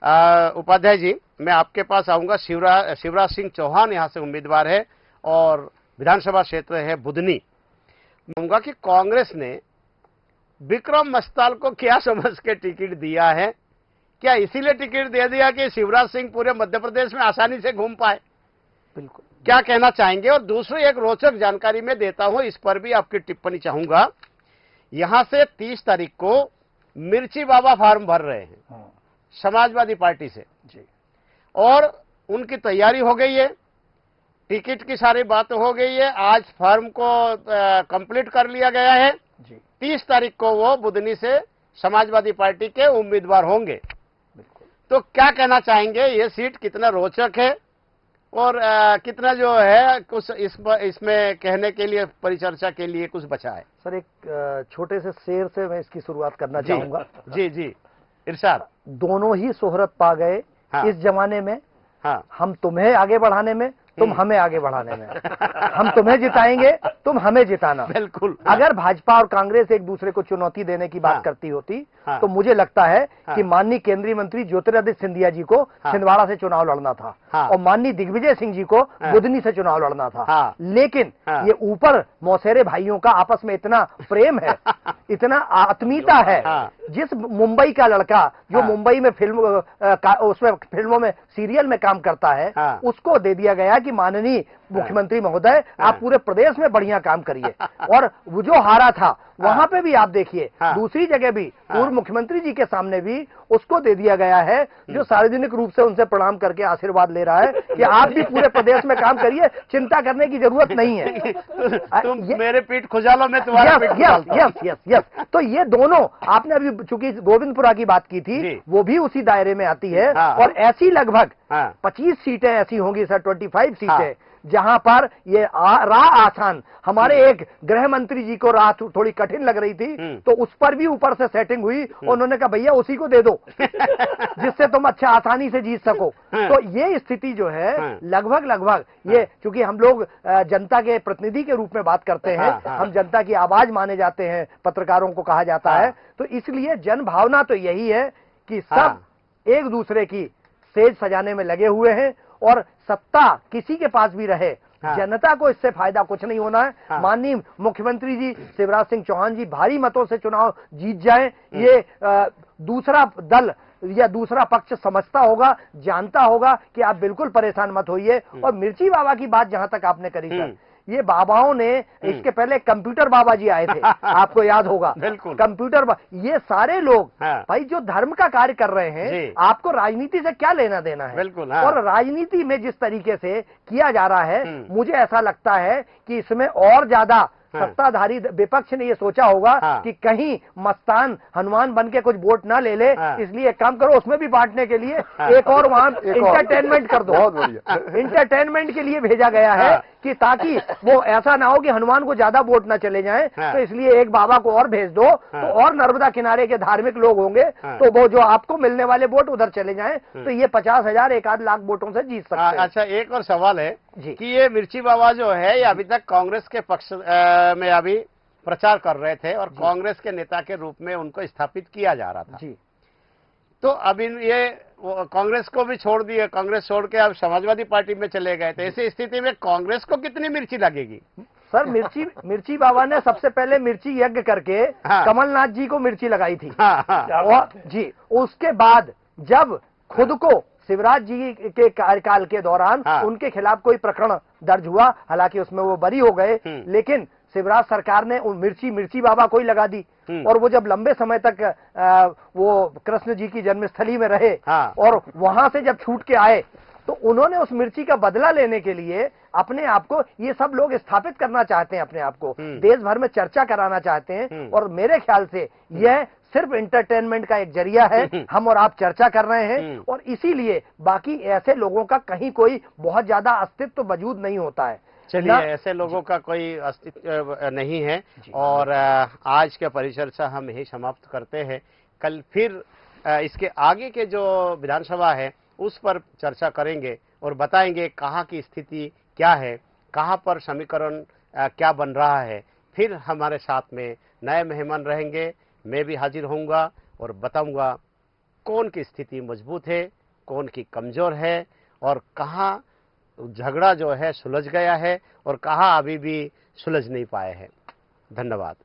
उपाध्याय जी, मैं आपके पास आऊंगा। शिवराज सिंह चौहान यहां से उम्मीदवार है और विधानसभा क्षेत्र है बुधनी। कहूंगा कि कांग्रेस ने विक्रम मस्ताल को क्या समझ के टिकट दिया है? क्या इसीलिए टिकट दे दिया कि शिवराज सिंह पूरे मध्य प्रदेश में आसानी से घूम पाए? बिल्कुल, क्या कहना चाहेंगे? और दूसरी एक रोचक जानकारी मैं देता हूं, इस पर भी आपकी टिप्पणी चाहूंगा। यहां से 30 तारीख को मिर्ची बाबा फार्म भर रहे हैं समाजवादी पार्टी से जी, और उनकी तैयारी हो गई है, टिकट की सारी बात हो गई है। आज फॉर्म को कंप्लीट कर लिया गया है जी। 30 तारीख को वो बुधनी से समाजवादी पार्टी के उम्मीदवार होंगे। तो क्या कहना चाहेंगे, ये सीट कितना रोचक है और कितना जो है कुछ इसमें कहने के लिए, परिचर्चा के लिए कुछ बचा है? सर, एक छोटे से शेर से मैं इसकी शुरुआत करना चाहूंगा। जी जी, इरशाद। दोनों ही शोहरत पा गए इस जमाने में। हम तुम्हें आगे बढ़ाने में, तुम हमें आगे बढ़ाने में। हम तुम्हें जिताएंगे, तुम हमें जिताना। बिल्कुल। अगर भाजपा और कांग्रेस एक दूसरे को चुनौती देने की बात करती होती तो मुझे लगता है कि माननीय केंद्रीय मंत्री ज्योतिरादित्य सिंधिया जी को छिंदवाड़ा से चुनाव लड़ना था और माननीय दिग्विजय सिंह जी को बुधनी से चुनाव लड़ना था। लेकिन ये ऊपर मौसेरे भाइयों का आपस में इतना प्रेम है, इतना आत्मीयता है। जिस मुंबई का लड़का जो मुंबई में उसमें फिल्मों में, सीरियल में काम करता है, उसको दे दिया गया कि माननीय मुख्यमंत्री महोदय आप पूरे प्रदेश में बढ़िया काम करिए। और वो जो हारा था वहां पे भी आप देखिए, दूसरी जगह भी पूर्व मुख्यमंत्री जी के सामने भी उसको दे दिया गया है, जो सार्वजनिक रूप से उनसे प्रणाम करके आशीर्वाद ले रहा है कि आप भी पूरे प्रदेश में काम करिए, चिंता करने की जरूरत नहीं है। तुम मेरे पीठ खुजालो, मैं तुम्हारा पीठ खुजालता हूं। यस। तो ये दोनों, आपने अभी चूंकि गोविंदपुरा की बात की थी, वो भी उसी दायरे में आती है। और ऐसी लगभग 25 सीटें ऐसी होंगी सर, 25 सीटें, जहां पर ये राह आसान, हमारे एक गृह मंत्री जी को राह थोड़ी कठिन लग रही थी, तो उस पर भी ऊपर से सेटिंग हुई। उन्होंने कहा भैया उसी को दे दो जिससे तुम अच्छा आसानी से जीत सको। तो ये स्थिति जो है लगभग ये, चूंकि हम लोग जनता के प्रतिनिधि के रूप में बात करते हैं, हम जनता की आवाज माने जाते हैं, पत्रकारों को कहा जाता है, तो इसलिए जन भावना तो यही है कि सब एक दूसरे की सेज सजाने में लगे हुए हैं और सत्ता किसी के पास भी रहे, जनता को इससे फायदा कुछ नहीं होना है। माननीय मुख्यमंत्री जी शिवराज सिंह चौहान जी भारी मतों से चुनाव जीत जाएं, ये दूसरा दल या दूसरा पक्ष समझता होगा, जानता होगा कि आप बिल्कुल परेशान मत होइए। और मिर्ची बाबा की बात जहां तक आपने करी सर, ये बाबाओं ने, इसके पहले कंप्यूटर बाबा जी आए थे आपको याद होगा, कंप्यूटर ये सारे लोग भाई जो धर्म का कार्य कर रहे हैं, आपको राजनीति से क्या लेना देना है? और राजनीति में जिस तरीके से किया जा रहा है, मुझे ऐसा लगता है कि इसमें और ज्यादा सत्ताधारी विपक्ष ने ये सोचा होगा कि कहीं मस्तान हनुमान बन के कुछ वोट ना ले ले, इसलिए एक काम करो, उसमें भी बांटने के लिए एक और वहां इंटरटेनमेंट कर दो। बहुत बढ़िया, इंटरटेनमेंट के लिए भेजा गया है कि ताकि वो ऐसा ना हो कि हनुमान को ज्यादा वोट ना चले जाएं, तो इसलिए एक बाबा को और भेज दो, तो और नर्मदा किनारे के धार्मिक लोग होंगे, तो वो जो आपको मिलने वाले वोट उधर चले जाएं, तो ये 50,000 एक आध लाख वोटों से जीत सकते हैं। अच्छा, एक और सवाल है कि ये मिर्ची बाबा जो है, ये अभी तक कांग्रेस के पक्ष में अभी प्रचार कर रहे थे और कांग्रेस के नेता के रूप में उनको स्थापित किया जा रहा था जी। तो अब ये कांग्रेस को भी छोड़ दिए, कांग्रेस छोड़ के अब समाजवादी पार्टी में चले गए, तो ऐसी स्थिति में कांग्रेस को कितनी मिर्ची लगेगी? सर, मिर्ची बाबा ने सबसे पहले मिर्ची यज्ञ करके कमलनाथ जी को मिर्ची लगाई थी जी। उसके बाद जब खुद को शिवराज जी के कार्यकाल के दौरान उनके खिलाफ कोई प्रकरण दर्ज हुआ, हालांकि उसमें वो बरी हो गए, लेकिन शिवराज सरकार ने मिर्ची बाबा को ही लगा दी। और वो जब लंबे समय तक वो कृष्ण जी की जन्मस्थली में रहे और वहां से जब छूट के आए, तो उन्होंने उस मिर्ची का बदला लेने के लिए अपने आप को, ये सब लोग स्थापित करना चाहते हैं, अपने आप को देश भर में चर्चा कराना चाहते हैं। और मेरे ख्याल से यह सिर्फ एंटरटेनमेंट का एक जरिया है। हम और आप चर्चा कर रहे हैं और इसीलिए बाकी ऐसे लोगों का कहीं कोई बहुत ज्यादा अस्तित्व मौजूद नहीं होता है। चलिए, ऐसे लोगों का कोई अस्तित्व नहीं है और आज का परिचर्चा हम यही समाप्त करते हैं। कल फिर इसके आगे के जो विधानसभा है उस पर चर्चा करेंगे और बताएंगे कहाँ की स्थिति क्या है, कहाँ पर समीकरण क्या बन रहा है। फिर हमारे साथ में नए मेहमान रहेंगे, मैं भी हाजिर होऊंगा और बताऊंगा कौन की स्थिति मजबूत है, कौन की कमजोर है, और कहां झगड़ा जो है सुलझ गया है और कहां अभी भी सुलझ नहीं पाए हैं। धन्यवाद।